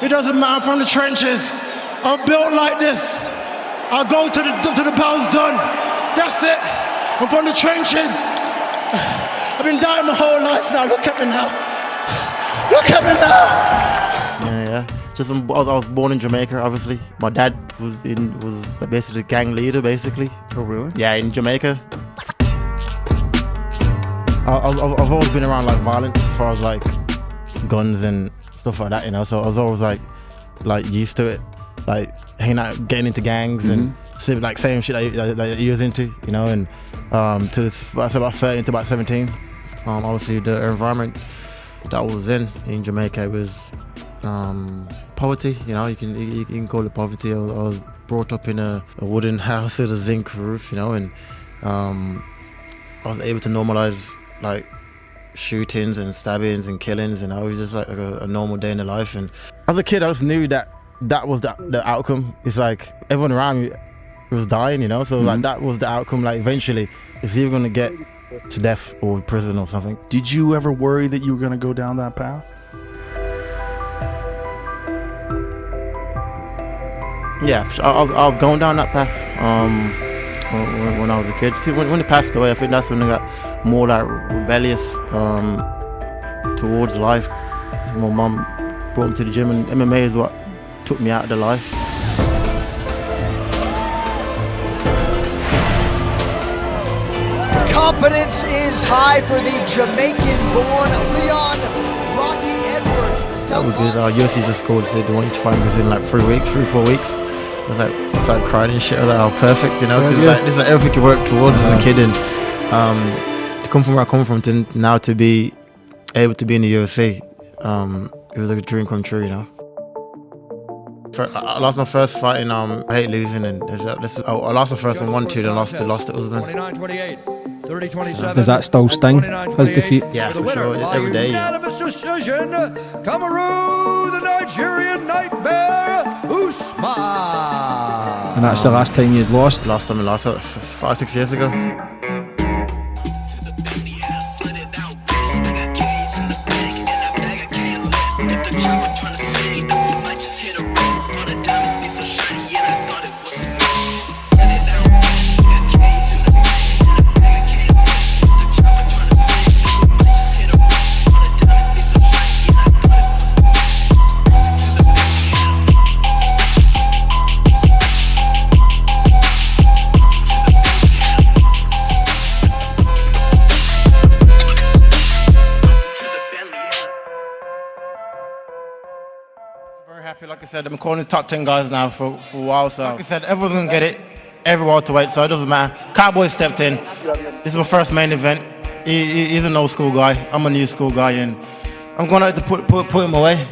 It doesn't matter, I'm from the trenches. I'm built like this. I go to the bell's done. That's it. I'm from the trenches. I've been dying my whole life now. Look at me now. Look at me now. Yeah. Just I was born in Jamaica, obviously. My dad was basically the gang leader, basically. Oh, really? Yeah, in Jamaica. I've always been around like violence as far as like guns and stuff like that, you know. So I was always like used to it, like hanging out, getting into gangs and like same shit that you was into, you know. And to this, I was about 13 to about 17. Obviously the environment that I was in Jamaica was poverty, you know. You can call it poverty. I was brought up in a wooden house with a zinc roof, you know, and I was able to normalize like shootings and stabbings and killings, and it was just like a normal day in the life. And as a kid, I just knew that was the outcome. It's like everyone around me was dying, you know, so like that was the outcome. Like eventually it's either going to get to death or prison or something. Did you ever worry that you were going to go down that path? Yeah, I was going down that path when I was a kid. See, when they passed away, I think that's when I got more like rebellious towards life. My mum brought me to the gym, and MMA is what took me out of the life. Confidence is high for the Jamaican-born Leon Rocky Edwards. UFC just called, said they want you to fight within like 3 or 4 weeks. I started crying and shit. I was like, oh, perfect, you know, because this is like everything you work towards as a kid, and to come from where I come from to now to be able to be in the UFC, it was like a dream come true, you know. I lost my first fight, and I hate losing, and I lost the first one 1-2, then lost to Usman. 29-28, does that still sting, his defeat? Yeah, for sure, every day. Unanimous decision, Kamaru, the Nigerian Nightmare, Usman. And that's the last time you'd lost? Last time I lost, 5-6 years ago. Happy, like I said, I'm calling the top 10 guys now for a while, so like I said, everyone's gonna get it, every welterweight, so it doesn't matter. Cowboy stepped in. This is my first main event. He's an old school guy, I'm a new school guy, and I'm gonna have to put him away.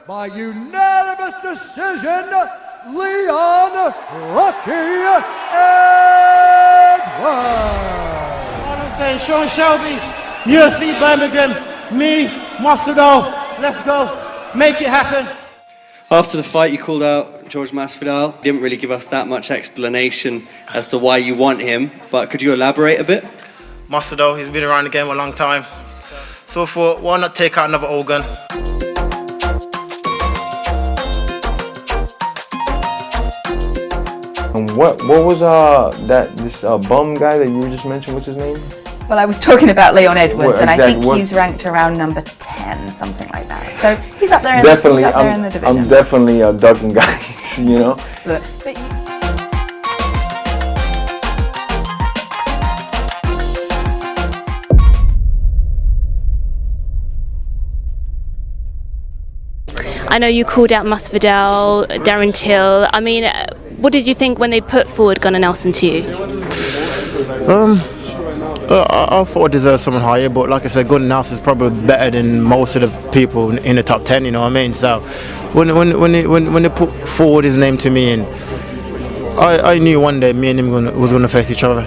By unanimous decision, Leon Rocky Edwards. I'm saying, Sean Shelby, UFC Birmingham, me, Moscow, let's go, make it happen. After the fight, you called out George Masvidal. You didn't really give us that much explanation as to why you want him, but could you elaborate a bit? Masvidal, he's been around the game a long time. So I thought, why not take out another old gun? And what was this bum guy that you just mentioned? What's his name? Well, I was talking about Leon Edwards, and I think he's ranked around number 10, something like that. So he's up there in, definitely, he's up there in the division. I'm definitely ducking guys, you know. But I know you called out Masvidal, Darren Till. I mean, what did you think when they put forward Gunnar Nelson to you? I thought I deserved someone higher, but like I said, Gunnar Nelson is probably better than most of the people in the top 10. You know what I mean? So when they put forward his name to me, and I knew one day me and him was going to face each other.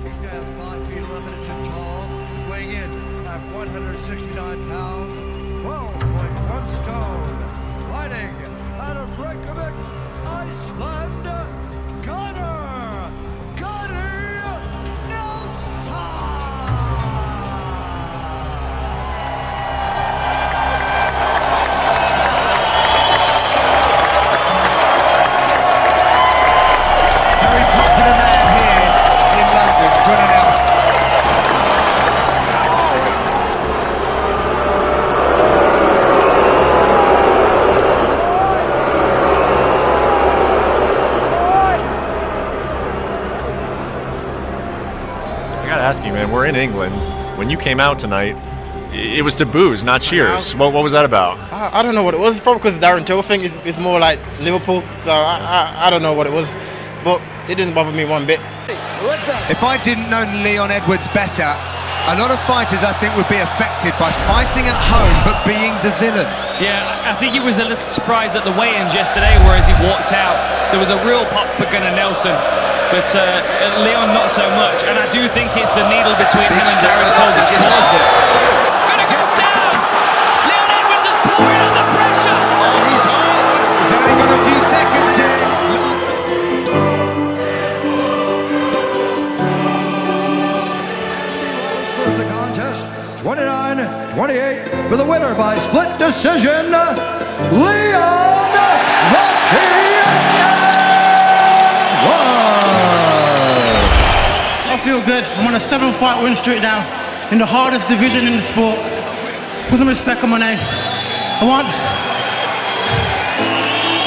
He stands 5 feet 11 inches tall, weighing in at 169 pounds, 12.1 stone, fighting out of Reykjavik, Iceland, Gunnar Very popular man here in London, Gunnar Nelson. I gotta ask you, man, we're in England. When you came out tonight, it was to boos, not cheers. What was that about? I don't know what it was. It's probably because Darren Till thing is more like Liverpool, so I don't know what it was, but it didn't bother me one bit. If I didn't know Leon Edwards better, a lot of fighters I think would be affected by fighting at home but being the villain. Yeah, I think he was a little surprised at the weigh-ins yesterday, where as he walked out, there was a real pop for Gunnar Nelson, but Leon not so much, and I do think it's the needle between him and Darren Till that's caused it. Gunnar goes down! Leon Edwards is pouring under pressure! Oh, he's hot! He's only got a few seconds here. Scores the contest 29-28 for the winner by split decision, Leon Rocky Edwards. I feel good. I'm on a 7-fight win streak now in the hardest division in the sport. Put some respect on my name. I want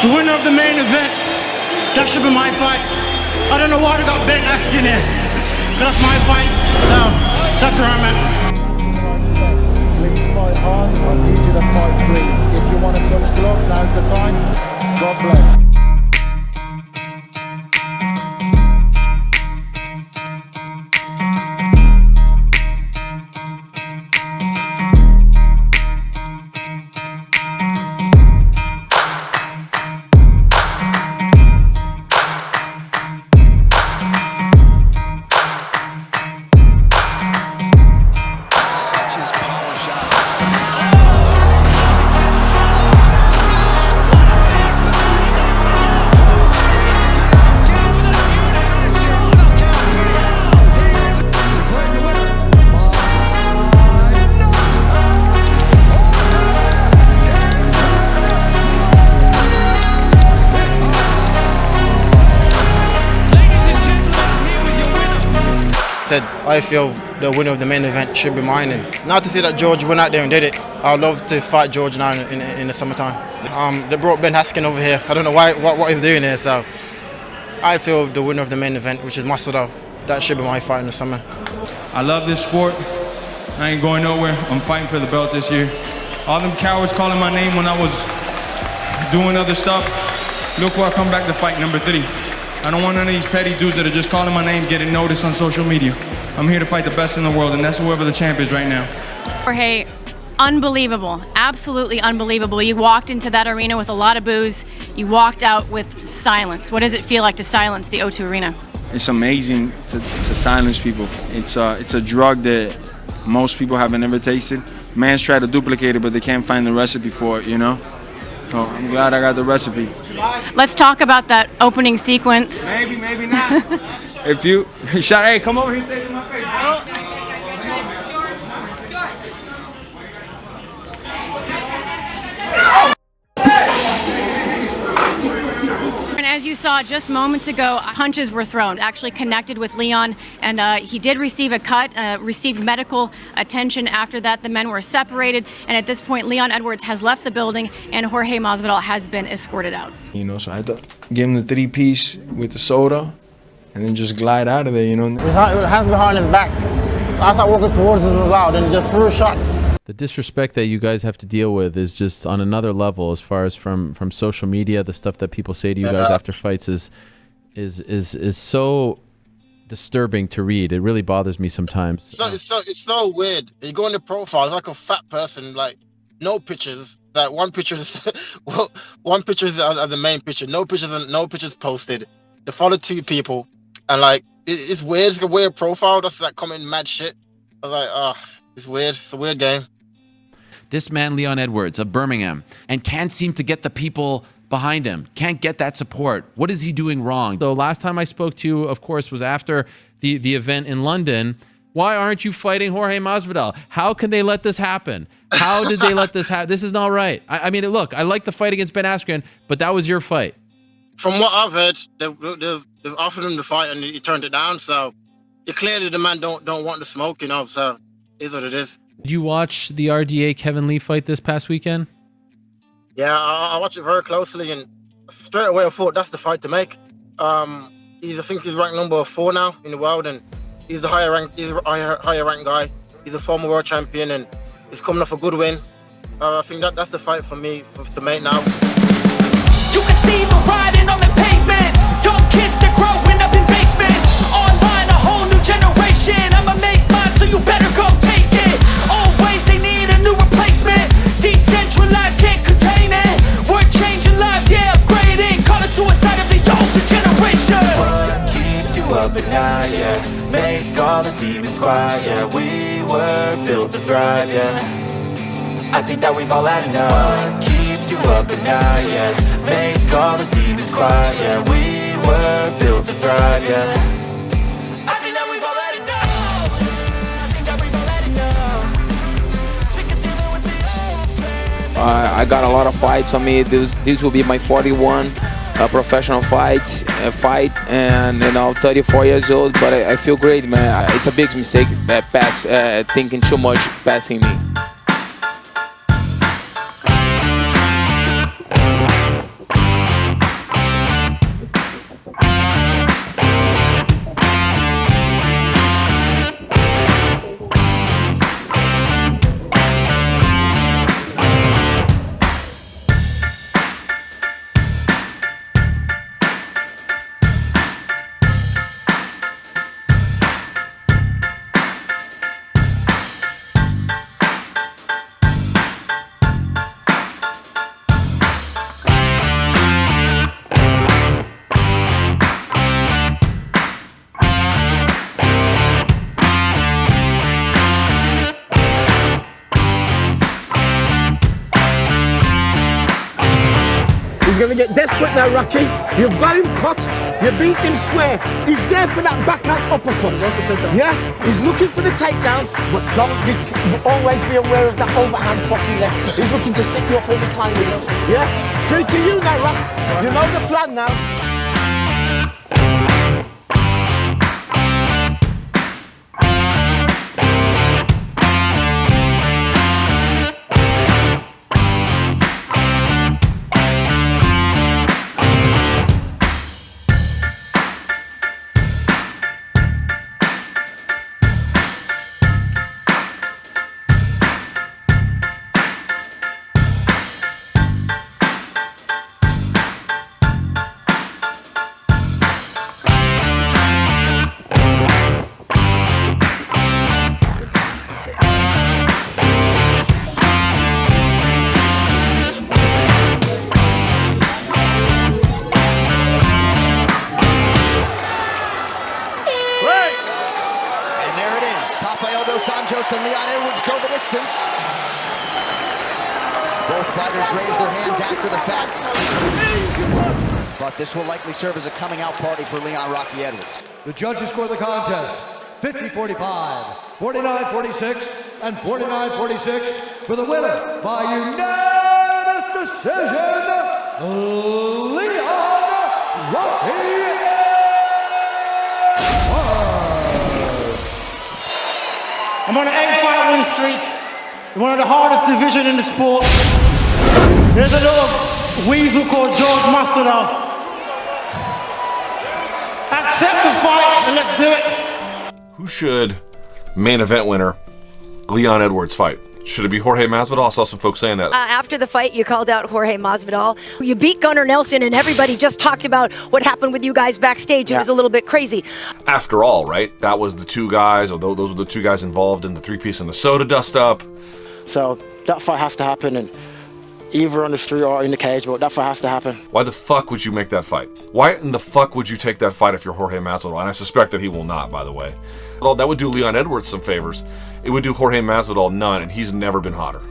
the winner of the main event. That should be my fight. I don't know why they got Ben Askren here, because that's my fight. So that's where I'm at. Please fight hard. I need you to fight clean. If you want to touch gloves, now's the time. God bless. I feel the winner of the main event should be mine, and now to see that George went out there and did it, I'd love to fight George now in the summertime. They brought Ben Askren over here. I don't know what he's doing here, so I feel the winner of the main event, which is Masvidal, that should be my fight in the summer. I love this sport. I ain't going nowhere. I'm fighting for the belt this year. All them cowards calling my name when I was doing other stuff, look where I come back to fight, number 3. I don't want none of these petty dudes that are just calling my name getting noticed on social media. I'm here to fight the best in the world, and that's whoever the champ is right now. Jorge, unbelievable, absolutely unbelievable. You walked into that arena with a lot of boos. You walked out with silence. What does it feel like to silence the O2 Arena? It's amazing to silence people. It's a drug that most people have an invitation. Man's try to duplicate it, but they can't find the recipe for it, you know? So I'm glad I got the recipe. Let's talk about that opening sequence. Maybe, maybe not. If you, hey, come over here, say it in my face. And as you saw just moments ago, punches were thrown, actually connected with Leon, and he did receive a cut, received medical attention after that. The men were separated, and at this point, Leon Edwards has left the building, and Jorge Masvidal has been escorted out. You know, so I had to give him the 3-piece with the soda, and then just glide out of there, you know. His hands behind his back. So I start walking towards him loud and just threw shots. The disrespect that you guys have to deal with is just on another level, as far as from social media. The stuff that people say to you guys after fights is so disturbing to read. It really bothers me sometimes. It's so weird. You go on the profile, it's like a fat person, like no pictures. Like one picture is one picture is the main picture. No pictures posted. They follow 2 people, and like it's weird. It's like a weird profile. That's like commenting mad shit. I was like, it's weird. It's a weird game. This man, Leon Edwards of Birmingham, and can't seem to get the people behind him. Can't get that support. What is he doing wrong? So last time I spoke to you, of course, was after the event in London. Why aren't you fighting Jorge Masvidal? How can they let this happen? How did they let this happen? This is not right. I mean, look, I like the fight against Ben Askren, but that was your fight. From what I've heard, they've offered him the fight and he turned it down. So clearly the man don't want the smoke, you know. So it is what it is. Did you watch the RDA Kevin Lee fight this past weekend? Yeah, I watched it very closely, and straight away I thought that's the fight to make. I think he's ranked number 4 now in the world, and he's the higher ranked guy. He's a former world champion, and he's coming off a good win. I think that's the fight for me to make now. You can see me riding on the pavement. Young kids, they're growing up in basements. Online, a whole new generation. I'ma make mine, so you better go take it. Always, they need a new replacement. Decentralized, can't contain it. We're changing lives, yeah, upgrading. Call it suicide of the older generation. What keeps you up at night, yeah? Make all the demons quiet, yeah. We were built to thrive, yeah. I think that we've all had enough. What keeps you up at night, yeah? Make all the demons quiet, yeah. We were built to thrive, yeah. I think that we've all had enough. I think that we've all had enough. Sick of dealing with the old plan. I got a lot of fights on me. This will be my 41 professional fight, and you know, 34 years old. But I feel great, man. It's a big mistake, thinking too much, passing me. He's going to get desperate now, Rocky. You've got him cut. You beat him square. He's there for that backhand uppercut. Yeah? He's looking for the takedown, but always be aware of that overhand fucking left. He's looking to set you up all the time. Yeah? 3 to you now, Rock. You know the plan now. Nelson, Leon Edwards go the distance. Both fighters raise their hands after the fact. But this will likely serve as a coming out party for Leon Rocky Edwards. The judges score the contest 50-45, 49-46, and 49-46 for the winner by unanimous decision, Leon Rocky Edwards. I'm on an 8-fight win streak. One of the hardest division in the sport. There's a little weasel called George Masvidal. Accept the fight and let's do it. Who should main event winner Leon Edwards fight? Should it be Jorge Masvidal? I saw some folks saying that. After the fight, you called out Jorge Masvidal. You beat Gunnar Nelson, and everybody just talked about what happened with you guys backstage. It was a little bit crazy. After all, right? That was the two guys, although those were the two guys involved in the three-piece and the soda dust-up. So that fight has to happen, and either on the street or in the cage, but that fight has to happen. Why the fuck would you make that fight? Why in the fuck would you take that fight if you're Jorge Masvidal? And I suspect that he will not, by the way. Well, that would do Leon Edwards some favors. It would do Jorge Masvidal none, and he's never been hotter.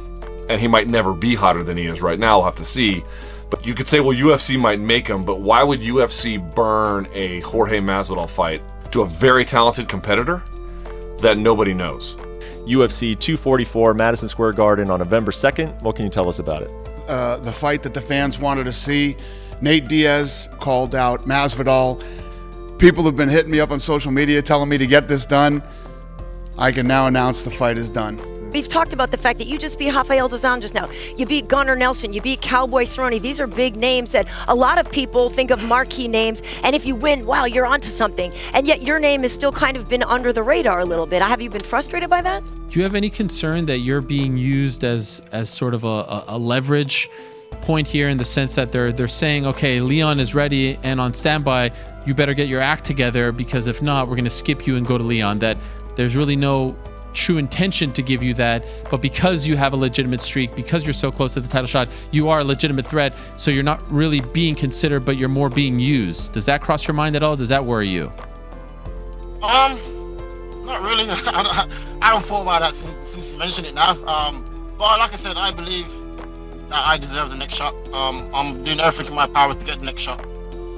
And he might never be hotter than he is right now, we'll have to see. But you could say, well, UFC might make him, but why would UFC burn a Jorge Masvidal fight to a very talented competitor that nobody knows? UFC 244, Madison Square Garden on November 2nd. What can you tell us about it? The fight that the fans wanted to see. Nate Diaz called out Masvidal. People have been hitting me up on social media telling me to get this done. I can now announce the fight is done. We've talked about the fact that you just beat Rafael dos Anjos now. You beat Gunnar Nelson. You beat Cowboy Cerrone. These are big names that a lot of people think of marquee names. And if you win, wow, you're onto something. And yet your name has still kind of been under the radar a little bit. Have you been frustrated by that? Do you have any concern that you're being used as sort of a leverage point here, in the sense that they're saying, okay, Leon is ready and on standby, you better get your act together, because if not, we're going to skip you and go to Leon? That there's really no true intention to give you that, but because you have a legitimate streak, because you're so close to the title shot, you are a legitimate threat, so you're not really being considered, but you're more being used. Does that cross your mind at all? Does that worry you? Not really. I don't thought about that since you mentioned it now. But like I said, I believe that I deserve the next shot. I'm doing everything in my power to get the next shot.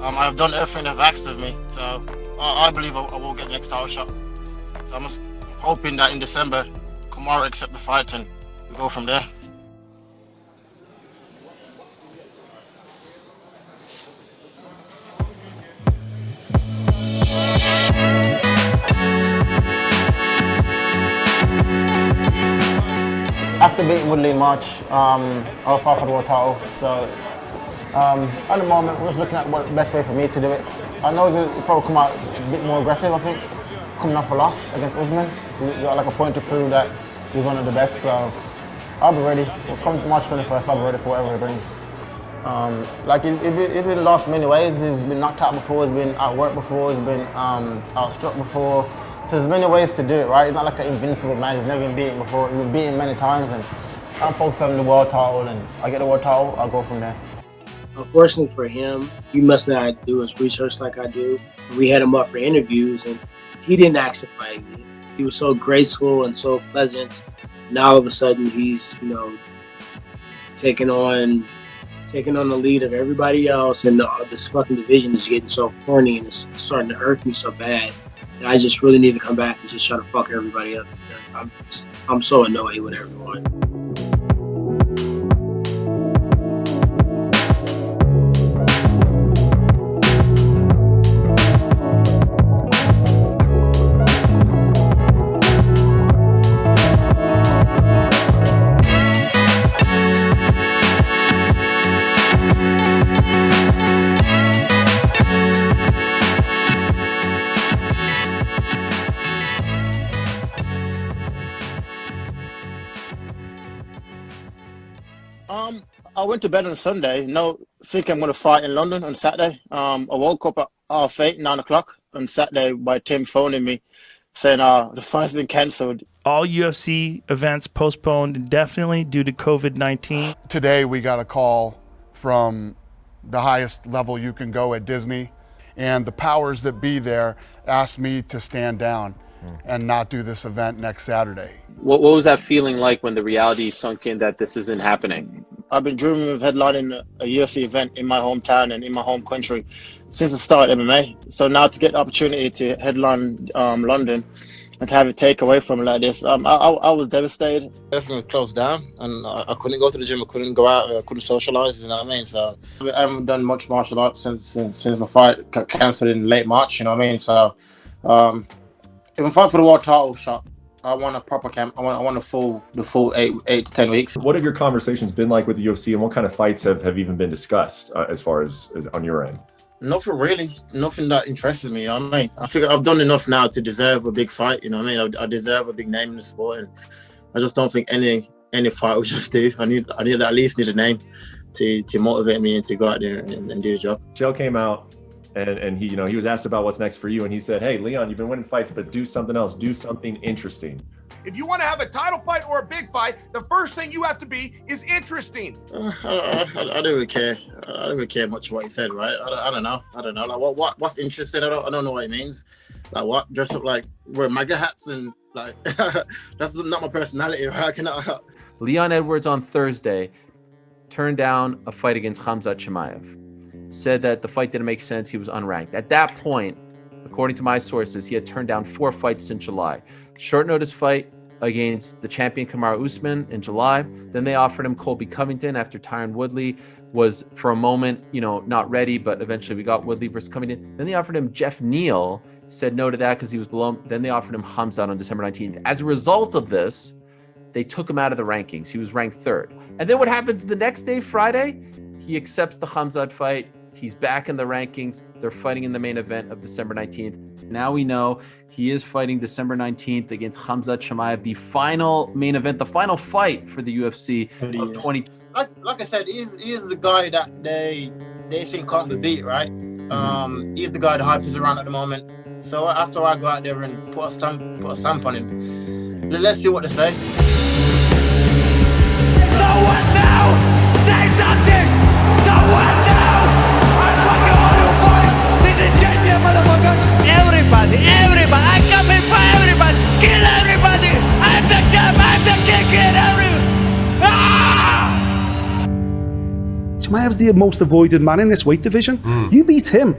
I've done everything they've asked of me, so I believe I will get the next title shot. So I'm just hoping that in December, Kamaru accept the fight and we go from there. After beating Woodley in March, I'll fight for the world title. So at the moment, we're just looking at what the best way for me to do it. I know that it'll probably come out a bit more aggressive, I think, coming off a loss against Usman. We got like a point to prove that we're one of the best, so I'll be ready. We'll come March 21st, I'll be ready for whatever it brings. It's been lost in many ways. He's been knocked out before, he's been outworked before, he's been outstruck before. So there's many ways to do it, right? He's not like an invincible man, he's never been beaten before. He's been beaten many times, and I'm focused on the world title, and I get the world title, I'll go from there. Unfortunately for him, he must not do his research like I do. We had him up for interviews, and he didn't ask to fight me. He was so graceful and so pleasant. Now all of a sudden he's, taking on the lead of everybody else, and this fucking division is getting so corny and it's starting to irk me so bad. I just really need to come back and just try to fuck everybody up. I'm so annoyed with everyone. I went to bed on Sunday, thinking I'm going to fight in London on Saturday. I woke up at 8:30, 9 o'clock on Saturday by Tim phoning me saying the fight's been cancelled. All UFC events postponed indefinitely due to COVID-19. Today we got a call from the highest level you can go at Disney, and the powers that be there asked me to stand down and not do this event next Saturday. What was that feeling like when the reality sunk in that this isn't happening? I've been dreaming of headlining a UFC event in my hometown and in my home country since the start of MMA. So now to get the opportunity to headline London and to have it take away from me like this, I was devastated. Everything was closed down, and I couldn't go to the gym. I couldn't go out. I couldn't socialize. You know what I mean? So I haven't done much martial arts since my fight got cancelled in late March. You know what I mean? So if I'm fighting for the world title shot, I want a proper camp. I want the full 8 to 10 weeks. What have your conversations been like with the UFC, and what kind of fights have even been discussed as far as on your end? Nothing really. Nothing that interested me. You know what I mean? I figure I've done enough now to deserve a big fight. You know what I mean? I deserve a big name in the sport, and I just don't think any fight will just do. I at least need a name to motivate me and to go out there and do the job. Chael came out. And he, he was asked about what's next for you, and he said, "Hey, Leon, you've been winning fights, but do something else. Do something interesting." If you want to have a title fight or a big fight, the first thing you have to be is interesting. I don't really care. I don't really care much what he said, right? I don't know. Like what's interesting? I don't know what it means. Like what? Dress up like wear MAGA hats and like that's not my personality, right? Leon Edwards on Thursday turned down a fight against Khamzat Chimaev. Said that the fight didn't make sense. He was unranked. At that point, according to my sources, he had turned down 4 fights since July. Short notice fight against the champion Kamaru Usman in July. Then they offered him Colby Covington after Tyron Woodley was for a moment, not ready, but eventually we got Woodley versus Covington. Then they offered him Jeff Neal, said no to that because he was below him. Then they offered him Khamzat on December 19th. As a result of this, they took him out of the rankings. He was ranked 3rd. And then what happens the next day, Friday? He accepts the Khamzat fight. He's back in the rankings. They're fighting in the main event of December 19th. Now we know he is fighting December 19th against Khamzat Chimaev, the final main event, the final fight for the UFC of 20. Like I said, he's the guy that they think can't be beat, right? He's the guy the hype is around at the moment. So after I go out there and put a stamp on him, let's see what they say. Someone now! Say something! Someone now! Everybody, I'm coming for everybody! Kill everybody! I'm the champ, I'm the king, kill everybody! Chimaev's the most avoided man in this weight division. You beat him.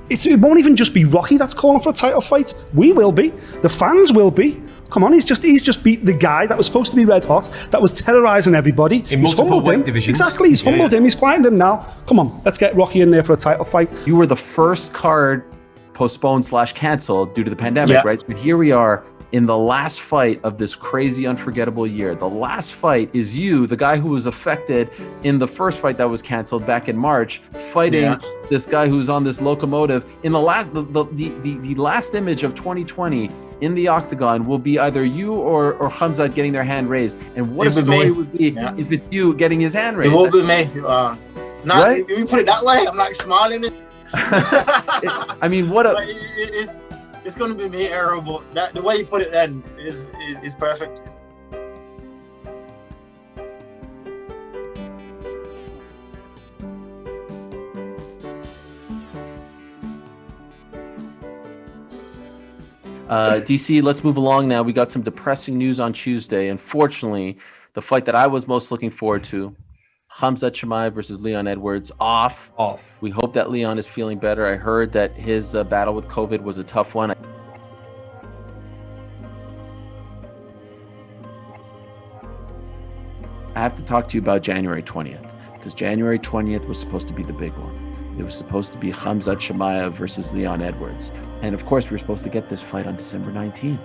It won't even just be Rocky that's calling for a title fight. We will be. The fans will be. Come on, he's just beat the guy that was supposed to be red hot, that was terrorising everybody. In multiple weight divisions. Exactly, he's humbled him, he's quieted him now. Come on, let's get Rocky in there for a title fight. You were the first card postponed / canceled due to the pandemic, right? But here we are in the last fight of this crazy, unforgettable year. The last fight is you, the guy who was affected in the first fight that was canceled back in March, fighting this guy who's on this locomotive. In the last image of 2020 in the octagon will be either you or Khamzat getting their hand raised. And what a story it would be if it's you getting his hand raised. It will be me. Right? If you put it that way, I'm like smiling. I mean, what a... It's going to be me, Arrow, but the way you put it then is perfect. DC, let's move along now. We got some depressing news on Tuesday. Unfortunately, the fight that I was most looking forward to, Khamzat Chimaev versus Leon Edwards, off. We hope that Leon is feeling better. I heard that his battle with COVID was a tough one. I have to talk to you about January 20th, because January 20th was supposed to be the big one. It was supposed to be Khamzat Chimaev versus Leon Edwards. And of course, we were supposed to get this fight on December 19th.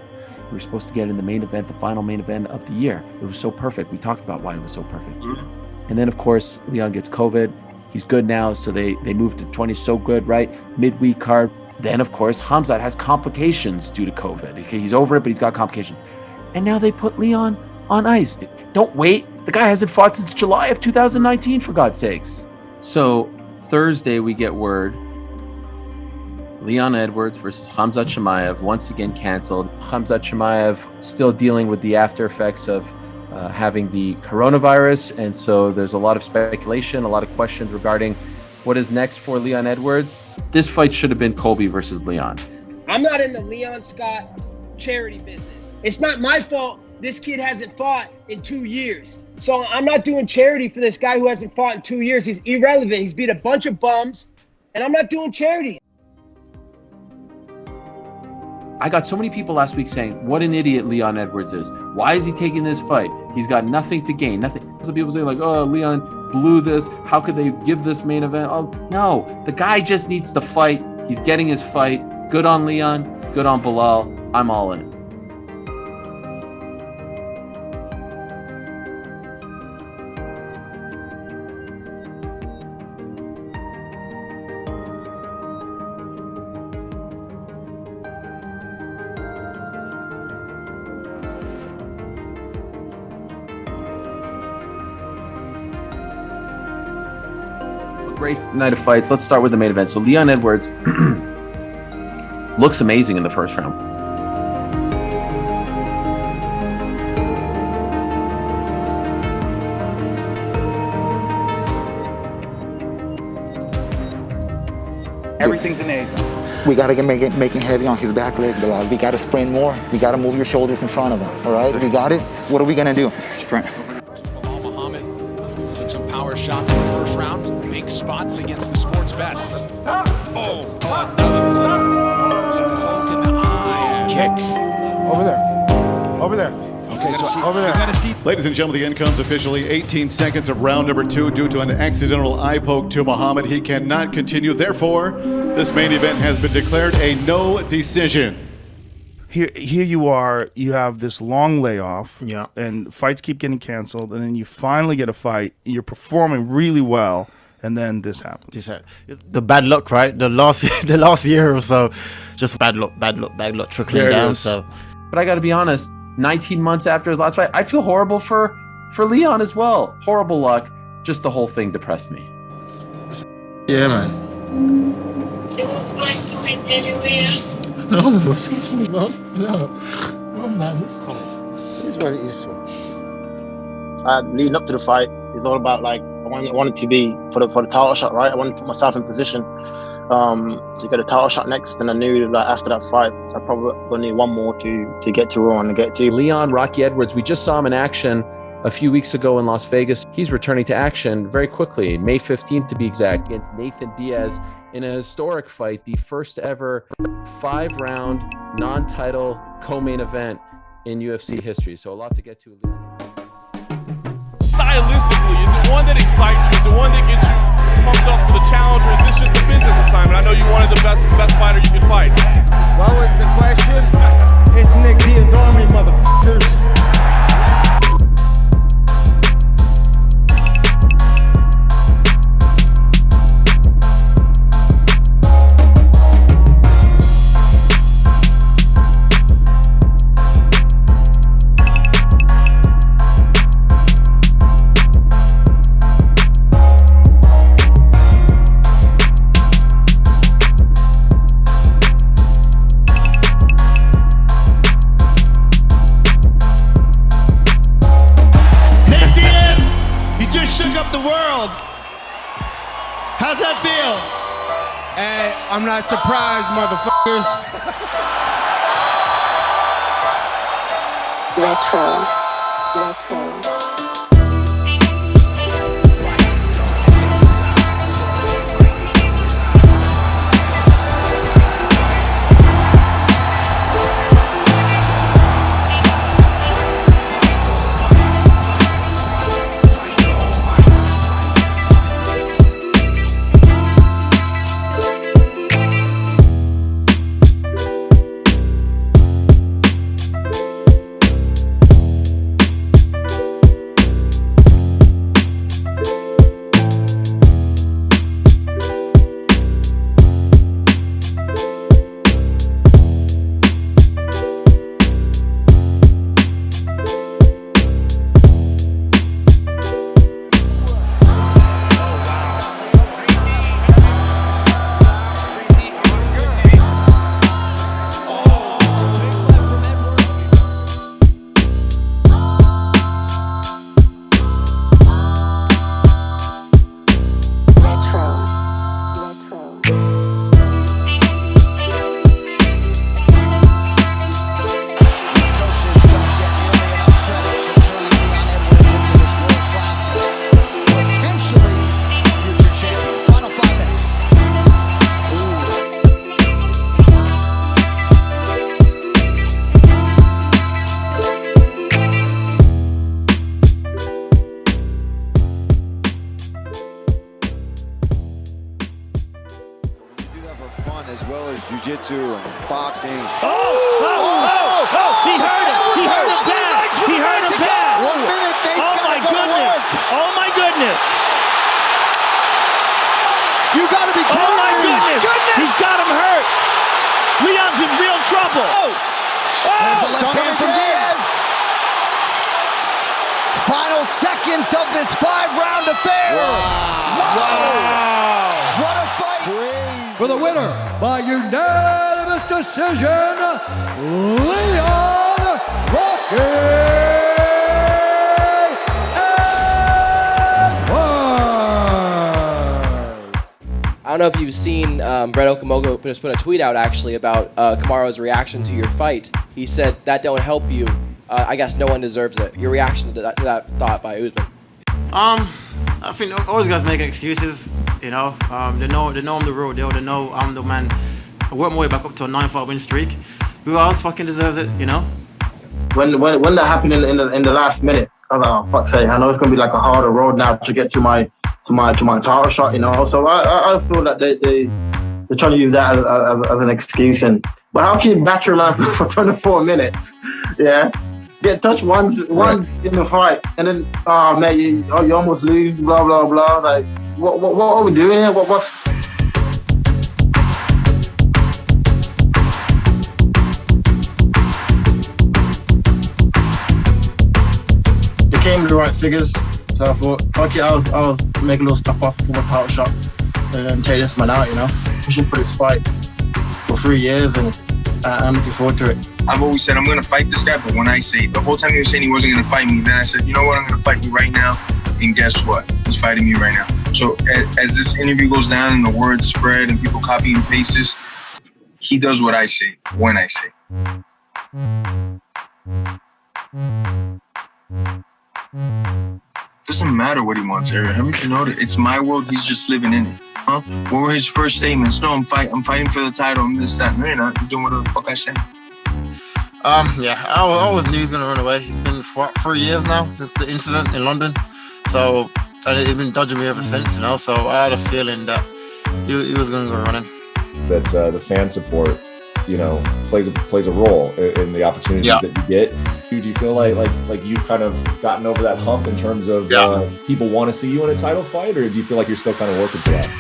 We were supposed to get it in the main event, the final main event of the year. It was so perfect. We talked about why it was so perfect. And then, of course, Leon gets COVID. He's good now, so they moved to 20. So good, right? Midweek card. Then, of course, Khamzat has complications due to COVID. Okay, he's over it, but he's got complications. And now they put Leon on ice. Don't wait. The guy hasn't fought since July of 2019, for God's sakes. So Thursday, we get word. Leon Edwards versus Khamzat Chimaev, once again canceled. Khamzat Chimaev still dealing with the after effects of having the coronavirus, and so there's a lot of speculation, a lot of questions regarding what is next for Leon Edwards. This fight should have been Colby versus Leon. I'm not in the Leon Scott charity business. It's not my fault this kid hasn't fought in 2 years. So I'm not doing charity for this guy who hasn't fought in 2 years. He's irrelevant. He's beat a bunch of bums, and I'm not doing charity. I got so many people last week saying, what an idiot Leon Edwards is. Why is he taking this fight? He's got nothing to gain, nothing. Some people say like, oh, Leon blew this. How could they give this main event? Oh, no, the guy just needs to fight. He's getting his fight. Good on Leon, good on Bilal. I'm all in. Great night of fights. Let's start with the main event. So Leon Edwards looks amazing in the first round. Everything's amazing. We got to make it heavy on his back leg, Bilal. We got to sprint more. We got to move your shoulders in front of him, all right? We got it? What are we going to do? Sprint. Muhammad took some power shots in the first round. Big spots against the sport's best. Stop! Oh, another stop! Some poke in the eye. Kick. Over there. Over there. Okay, so over there. Gotta see. Ladies and gentlemen, the end comes officially 18 seconds of round number 2 due to an accidental eye poke to Muhammad. He cannot continue. Therefore, this main event has been declared a no decision. Here you are, you have this long layoff, and fights keep getting canceled, and then you finally get a fight, you're performing really well, and then this happens. The bad luck, right? The last year or so, just bad luck trickling down. So, but I got to be honest, 19 months after his last fight, I feel horrible for Leon as well. Horrible luck. Just the whole thing depressed me. Yeah, man. It was going to win anywhere. No, man, it's what it is. Leading up to the fight, it's all about like I wanted to be for the title shot, right? I wanted to put myself in position to get a title shot next, and I knew like after that fight, I probably gonna need one more to get to Raw and get to Leon Rocky Edwards. We just saw him in action a few weeks ago in Las Vegas. He's returning to action very quickly, May 15th to be exact, against Nathan Diaz in a historic fight, the first ever 5-round non-title co-main event in UFC history. So a lot to get to. Stylistically, is it one that excites you? Is it one that gets you pumped up for the challenge, or is this just a business assignment? I know you wanted the best fighter you could fight. What was the question? It's Nick Diaz Army, motherfuckers. The world. How's that feel? Hey, I'm not surprised, motherfuckers. Retro. as well as jiu-jitsu and boxing. He heard it. He heard him bad. He heard him bad. 1 minute. Oh my goodness. Oh my goodness. You got to be kidding me. Oh my goodness. He's got him hurt. Leon's in real trouble. There's a left hand from Diaz. Final seconds of this 5-round affair. Wow. What a fight. For the winner by unanimous decision, Leon Rocky Edwards. I don't know if you've seen Brett Okamoto just put a tweet out actually about Kamaru's reaction to your fight. He said that don't help you. I guess no one deserves it. Your reaction to that thought by Usman? I think all these guys making excuses. You know, they know I'm the real deal. They know I'm the man. I worked my way back up to a 9-fight win streak. Who else fucking deserves it? You know. When that happened in the last minute, I was like, oh fuck's sake! I know it's gonna be like a harder road now to get to my title shot. You know, so I feel that they're trying to use that as an excuse. But how can you batter a man for 24 minutes? Yeah. Get touched once in the fight, and then mate, you almost lose. Blah blah blah. Like, what are we doing here? What's They came with the right figures, so I thought, fuck it, I was make a little step up for my title shot and take this man out. You know, pushing for this fight for 3 years, and I'm looking forward to it. I've always said I'm going to fight this guy, but when I say, the whole time he was saying he wasn't going to fight me, then I said, you know what, I'm going to fight you right now, and guess what? He's fighting me right now. So as this interview goes down and the word spread and people copy and paste this, he does what I say, when I say. Doesn't matter what he wants, Eric. Haven't you noticed? It's my world, he's just living in it. Huh? What were his first statements? No, I'm fighting for the title, I'm this, that. No, you're not. You're doing whatever the fuck I say. Yeah, I always knew he was going to run away. He's been for 3 years now since the incident in London. So, and he's been dodging me ever since, you know. So I had a feeling that he was going to go running. That the fan support, you know, plays a role in the opportunities that you get. Do you feel like you've kind of gotten over that hump in terms of people want to see you in a title fight, or do you feel like you're still kind of working for that?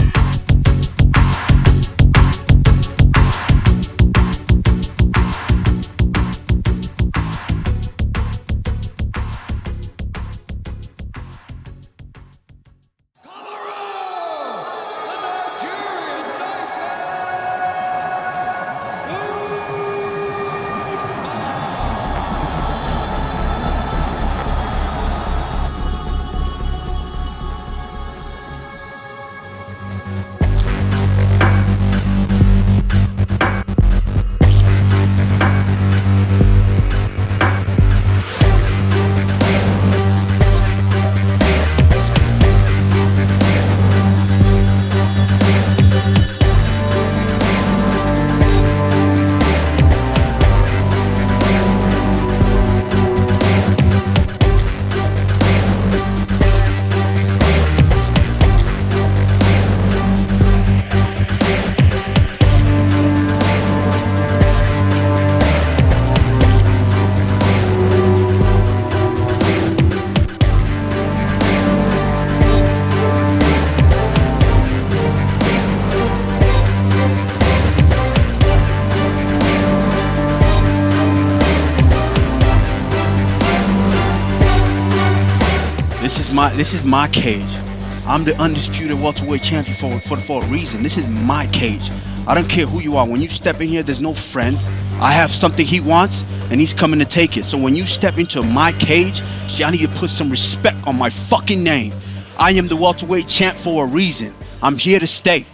This is my cage. I'm the undisputed welterweight champion for a reason. This is my cage. I don't care who you are. When you step in here, there's no friends. I have something he wants, and he's coming to take it. So when you step into my cage, I need to put some respect on my fucking name. I am the welterweight champ for a reason. I'm here to stay.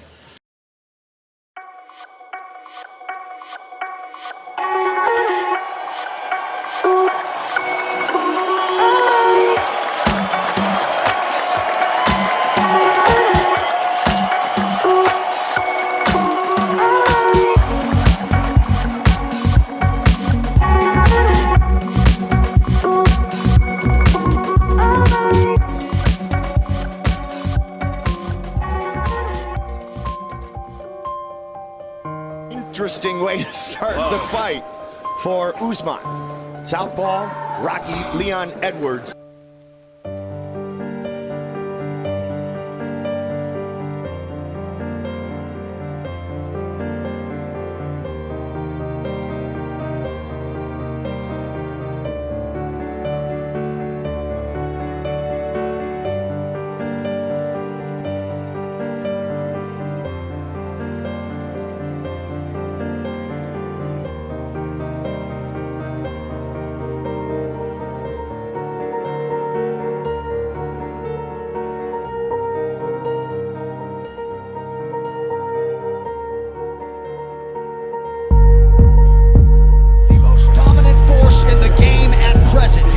interesting way to start the fight for Usman. Southpaw, Rocky Leon Edwards.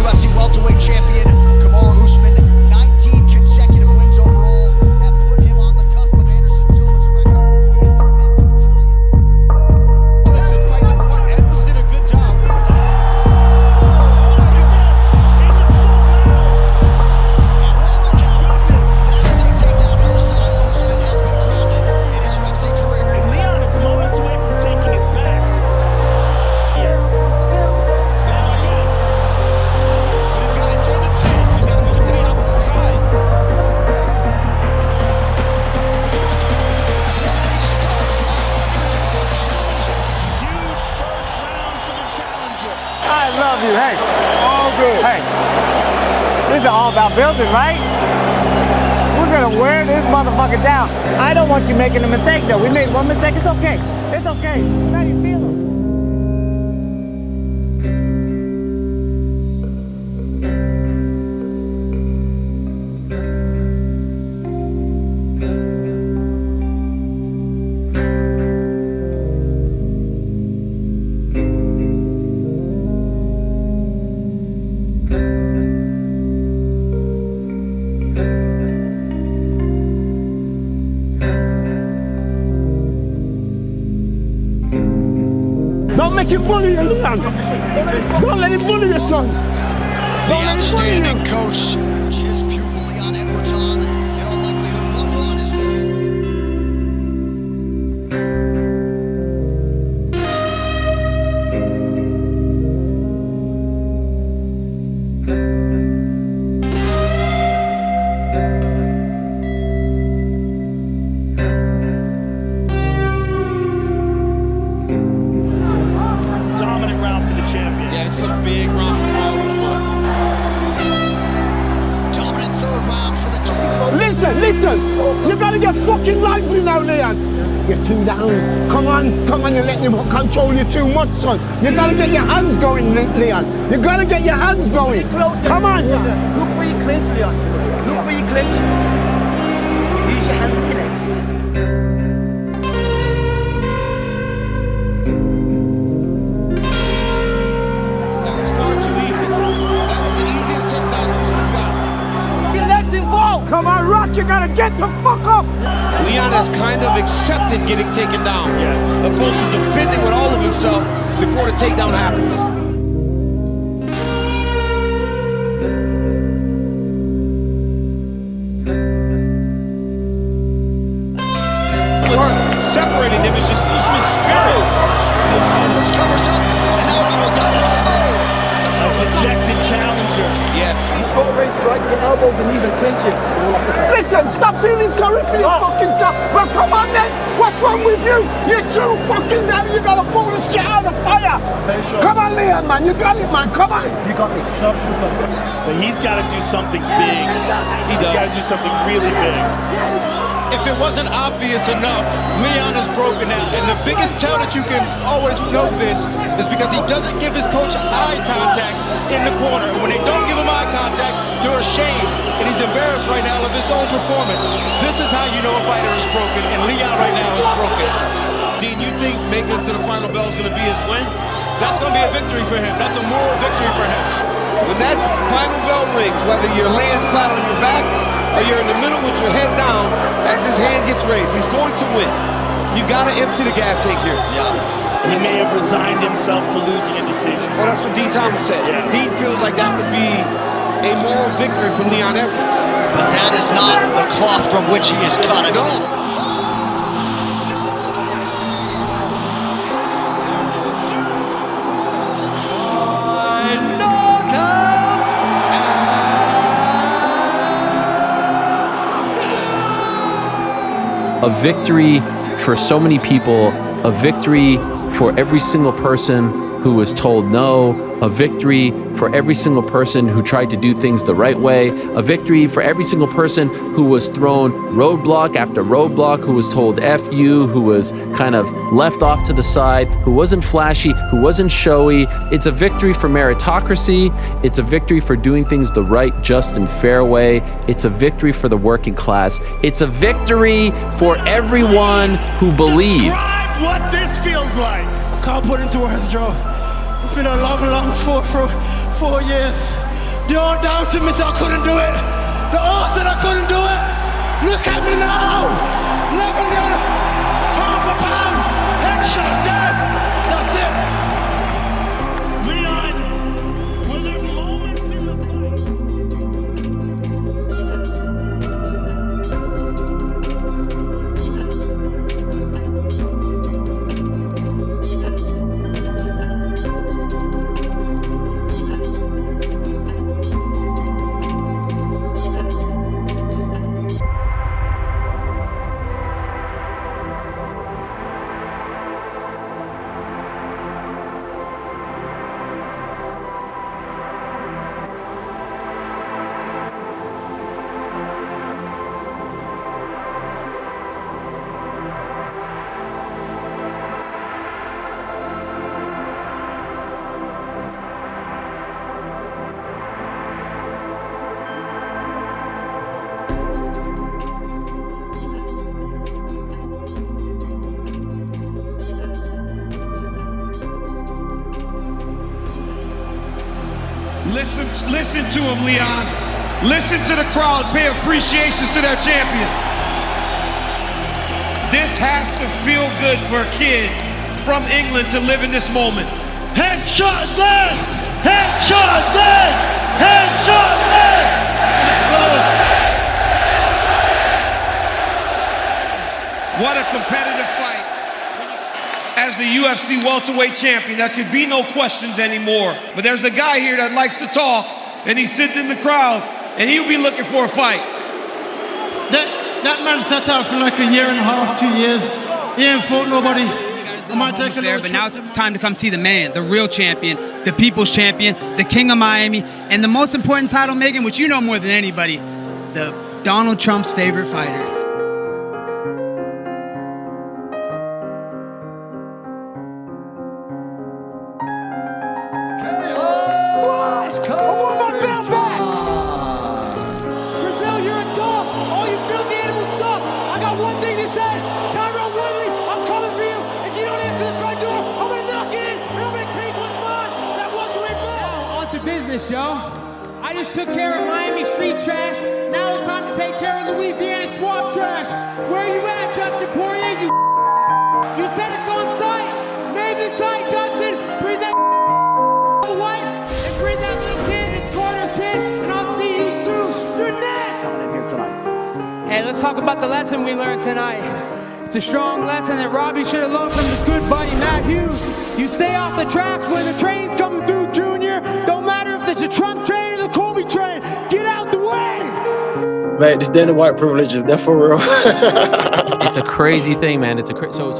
UFC welterweight champion Kamaru Usman, 19 consecutive wins overall, have put him on the cusp of Anderson Silva's record. He is a mental giant. Listen, fight in front. Edwards did a good job. Takedown first time Usman has been grounded in his UFC career. And Leon is moments away from taking his back. I love you. Hey, all good. Hey, this is all about building, right? We're gonna wear this motherfucker down. I don't want you making a mistake, though. We made one mistake. It's okay. It's okay. How do you feel? Don't make it bully you, Leon. Don't let him bully your son. The outstanding coach, his pupil Leon Edwards on, in all likelihood, one run is Dominant round for the champion. Yeah, it's a big round for Usman. dominant third round for the Listen. You gotta get fucking lively now, Leon. You're too down. Come on. You're letting him control you too much, son. You gotta get your hands going, Leon. You gotta get your hands going. Come on. Look for your clinch, Leon. Look for your clinch. Use your hands to connect. That was far too easy. That was the easiest takedown Usman's got. Let him go. Come on, Rock. You gotta get the fuck up. Leon has kind of accepted getting taken down. Yes. Opposed to defending with all of himself before the takedown happens. What's separating them is just Usman's spirit. Edwards covers up, and now double elbow. A rejected challenger. Yes. He's short range strikes the elbows and even clinching. Listen, stop feeling sorry for your fucking self. Well, come on then. What's wrong with you? You're too fucking down. You gotta pull the shit out of the fire. Come on, Leon, man. You got it, man. Come on. You got this. Sharpshooter. But he's got to do something big. He's got to do something really big. If it wasn't obvious enough, Leon is broken out. And the biggest tell that you can always know this is because he doesn't give his coach eye contact in the corner. And when they don't give him eye contact, they're ashamed. And he's embarrassed right now of his own performance. This is how you know a fighter is broken. And Leon right now is broken. Dean, you think making it to the final bell is going to be his win? That's going to be a victory for him. That's a moral victory for him. When that final bell rings, whether you're laying flat on your back or you're in the middle with your head down, as his hand gets raised, he's going to win. You got to empty the gas tank here. Yeah. He may have resigned himself to losing a decision. Well, that's what Dean Thomas said. Yeah. Dean feels like that would be a moral victory for Leon Edwards. But that is not the cloth from which he is cut. No. a victory for so many people, a victory for every single person who was told no, a victory for every single person who tried to do things the right way, a victory for every single person who was thrown roadblock after roadblock, who was told F you, who was kind of left off to the side, who wasn't flashy, who wasn't showy. It's a victory for meritocracy. It's a victory for doing things the right, just, and fair way. It's a victory for the working class. It's a victory for everyone who believed. Describe what this feels like. I can't put into words, Joe. It's been a long, long 4 years. The old doubted me said I couldn't do it. The old said I couldn't do it. Look at me now. Never knew. Half a pound. Headshot dead. That's it. Leon, were there moments in the Listen to him, Leon. Listen to the crowd. Pay appreciations to their champion. This has to feel good for a kid from England to live in this moment. headshot dead. Headshot dead. Headshot dead. What a competitive fight. As the UFC welterweight champion, there could be no questions anymore. But there's a guy here that likes to talk, and he's sitting in the crowd, and he'll be looking for a fight. That man sat out for like a year and a half, 2 years. He ain't fought nobody. I might take a there, but now it's time to come see the man, the real champion, the people's champion, the king of Miami, and the most important title, Megan, which you know more than anybody, the Donald Trump's favorite fighter. Yo, I just took care of Miami street trash. Now it's time to take care of Louisiana swamp trash. Where you at, Dustin Poirier? You said it's on site. Name the site, Dustin. Bring that white and bring that little kid and Carter's kid, and I'll see you soon. You're next. Coming in here tonight. Hey, let's talk about the lesson we learned tonight. It's a strong lesson that Robbie should have learned from his good buddy Matt Hughes. You stay off the tracks when the train's coming through, Junior. Don't matter if it's a Trump train or the Colby train. Get out the way! Mate, this Dana White privilege is there for real. It's a crazy thing, man. It's a so